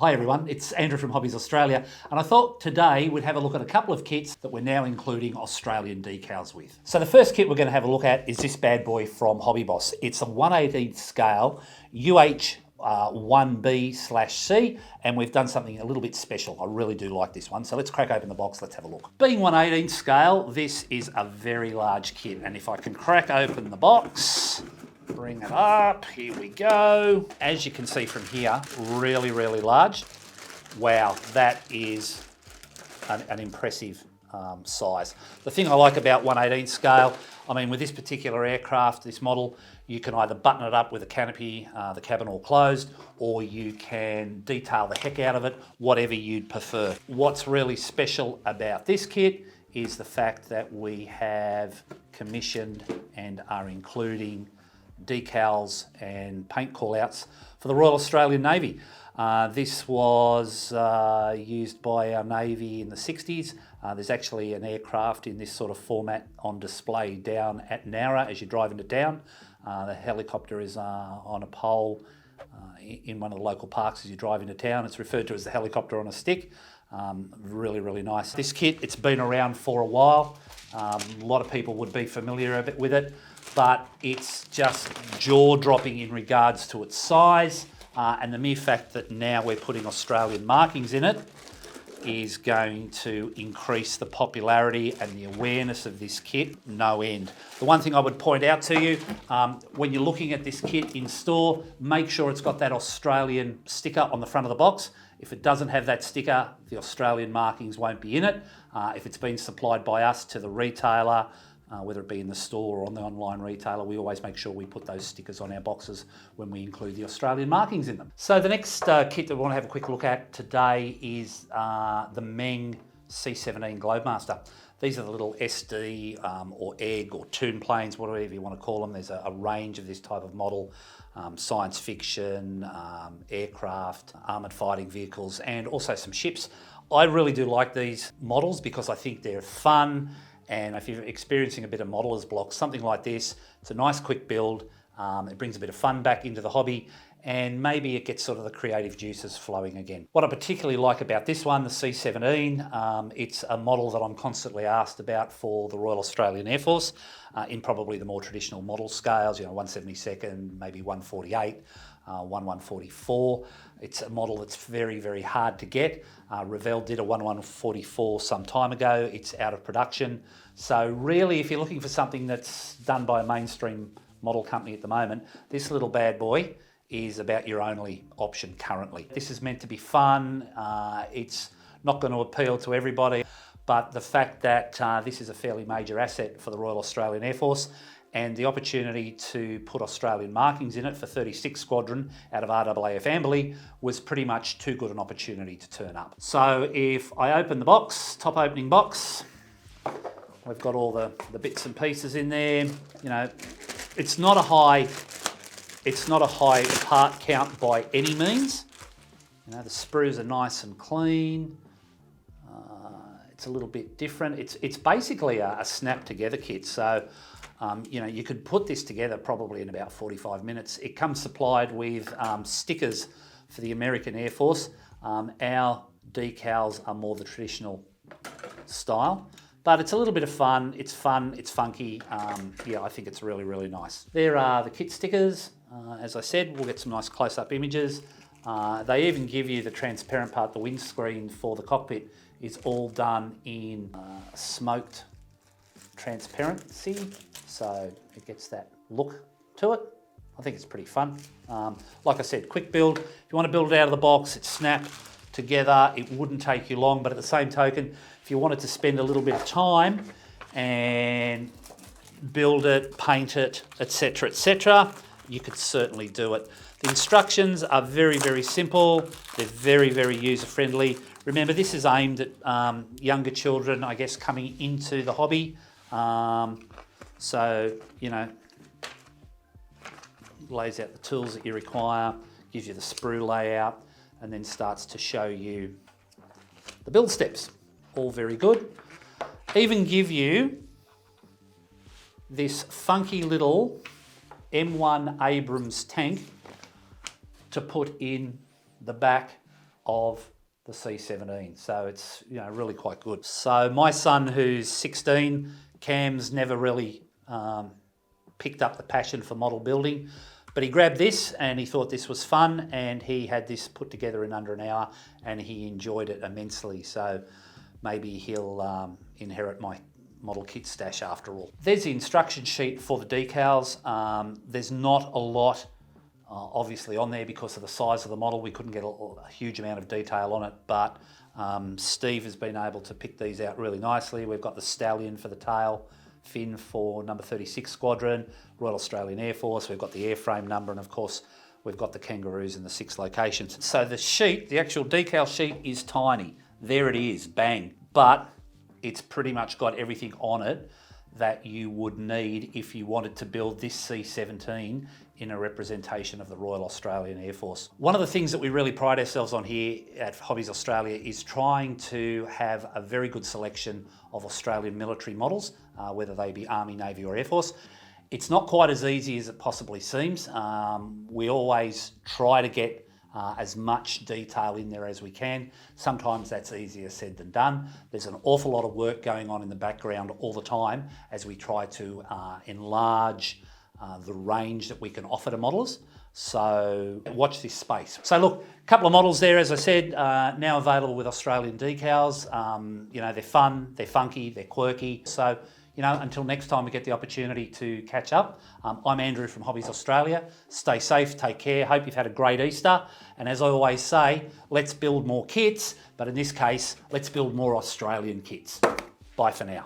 Hi everyone, it's Andrew from Hobbies Australia, and I thought today we'd have a look at a couple of kits that we're now including Australian decals with. So the first kit we're going to have a look at is this bad boy from Hobby Boss. It's a 1/18 scale UH-1B/C, and we've done something a little bit special. I really do like this one, so let's crack open the box, let's have a look. Being 1/18 scale, this is a very large kit, and if I can crack open the box, bring it up, here we go. As you can see from here, really, really large. Wow, that is an impressive size. The thing I like about 1/18 scale, I mean, with this particular aircraft, this model, you can either button it up with a canopy, the cabin all closed, or you can detail the heck out of it, whatever you'd prefer. What's really special about this kit is the fact that we have commissioned and are including decals and paint callouts for the Royal Australian Navy. This was used by our Navy in the 60s. There's actually an aircraft in this sort of format on display down at Nowra as you drive into town. The helicopter is on a pole in one of the local parks as you drive into town. It's referred to as the helicopter on a stick. Really, really nice. This kit, it's been around for a while. A lot of people would be familiar with it, but it's just jaw-dropping in regards to its size, and the mere fact that now we're putting Australian markings in it is going to increase the popularity and the awareness of this kit no end. The one thing I would point out to you, when you're looking at this kit in store, make sure it's got that Australian sticker on the front of the box. If it doesn't have that sticker, the Australian markings won't be in it. If it's been supplied by us to the retailer, whether it be in the store or on the online retailer, we always make sure we put those stickers on our boxes when we include the Australian markings in them. So the next kit that we want to have a quick look at today is the MENG C-17 Globemaster. These are the little SD or egg or toon planes, whatever you want to call them. There's a range of this type of model, science fiction, aircraft, armoured fighting vehicles, and also some ships. I really do like these models because I think they're fun. And if you're experiencing a bit of modeller's block, something like this, it's a nice quick build. It brings a bit of fun back into the hobby, and maybe it gets sort of the creative juices flowing again. What I particularly like about this one, the C-17, it's a model that I'm constantly asked about for the Royal Australian Air Force in probably the more traditional model scales, 1/72nd, maybe 1/48, 1/144. It's a model that's very, very hard to get. Revell did a 1/144 some time ago. It's out of production. So really, if you're looking for something that's done by a mainstream model company at the moment, this little bad boy is about your only option currently. This is meant to be fun. It's not going to appeal to everybody, but the fact that this is a fairly major asset for the Royal Australian Air Force, and the opportunity to put Australian markings in it for 36 Squadron out of RAAF Amberley was pretty much too good an opportunity to turn up. So if I open the box, top opening box, we've got all the bits and pieces in there. It's not a high part count by any means. The sprues are nice and clean. It's a little bit different. It's basically a snap together kit. So you could put this together probably in about 45 minutes. It comes supplied with stickers for the American Air Force. Our decals are more the traditional style, but it's a little bit of fun. It's funky. I think it's really, really nice. There are the kit stickers. As I said, we'll get some nice close-up images. They even give you the transparent part, the windscreen for the cockpit is all done in smoked transparency, so it gets that look to it. I think it's pretty fun. Like I said, quick build. If you want to build it out of the box, it's snap together. It wouldn't take you long, but at the same token, if you wanted to spend a little bit of time and build it, paint it, etc., etc., you could certainly do it. The instructions are very, very simple. They're very, very user-friendly. Remember, this is aimed at younger children, I guess, coming into the hobby. So, lays out the tools that you require, gives you the sprue layout, and then starts to show you the build steps. All very good. Even give you this funky little M1 Abrams tank to put in the back of the C-17. So it's, you know, really quite good. So my son, who's 16, Cam's never really picked up the passion for model building, but he grabbed this and he thought this was fun, and he had this put together in under an hour and he enjoyed it immensely. So maybe he'll inherit my model kit stash after all. There's the instruction sheet for the decals. There's not a lot obviously on there because of the size of the model. We couldn't get a huge amount of detail on it, but Steve has been able to pick these out really nicely. We've got the stallion for the tail fin for number 36 Squadron, Royal Australian Air Force. We've got the airframe number, and of course we've got the kangaroos in the 6 locations. So the sheet, the actual decal sheet, is tiny. There it is, bang. But it's pretty much got everything on it that you would need if you wanted to build this C-17 in a representation of the Royal Australian Air Force. One of the things that we really pride ourselves on here at Hobbies Australia is trying to have a very good selection of Australian military models, whether they be Army, Navy or Air Force. It's not quite as easy as it possibly seems. We always try to get as much detail in there as we can. Sometimes that's easier said than done. There's an awful lot of work going on in the background all the time as we try to enlarge the range that we can offer to modelers. So watch this space. So look, a couple of models there, as I said, now available with Australian decals. You know, they're fun, they're funky, they're quirky. So, you know, until next time we get the opportunity to catch up, I'm Andrew from Hobbies Australia. Stay safe, take care. Hope you've had a great Easter. And as I always say, let's build more kits, but in this case, let's build more Australian kits. Bye for now.